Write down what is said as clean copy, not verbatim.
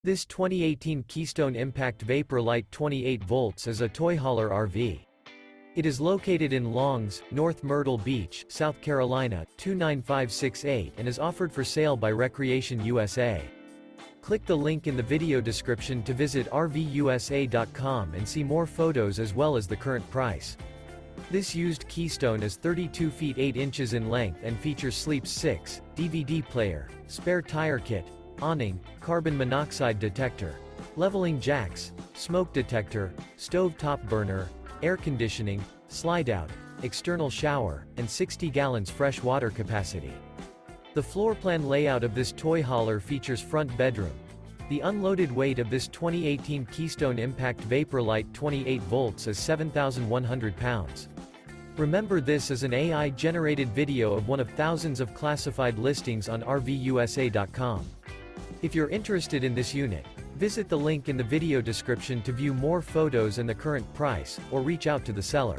This 2018 Keystone Impact Vapor Lite 28 volts is a toy hauler RV. It is located in Longs, North Myrtle Beach, South Carolina, 29568 and is offered for sale by Recreation USA. Click the link in the video description to visit RVUSA.com and see more photos as well as the current price. This used Keystone is 32 feet 8 inches in length and features Sleep 6, DVD player, spare tire kit, awning, carbon monoxide detector, leveling jacks, smoke detector, stove top burner, air conditioning, slide-out, external shower, and 60 gallons fresh water capacity. The floor plan layout of this toy hauler features front bedroom. The unloaded weight of this 2018 Keystone Impact Vapor Lite 28 volts is 7,100 pounds. Remember, this is an AI-generated video of one of thousands of classified listings on RVUSA.com. If you're interested in this unit, visit the link in the video description to view more photos and the current price, or reach out to the seller.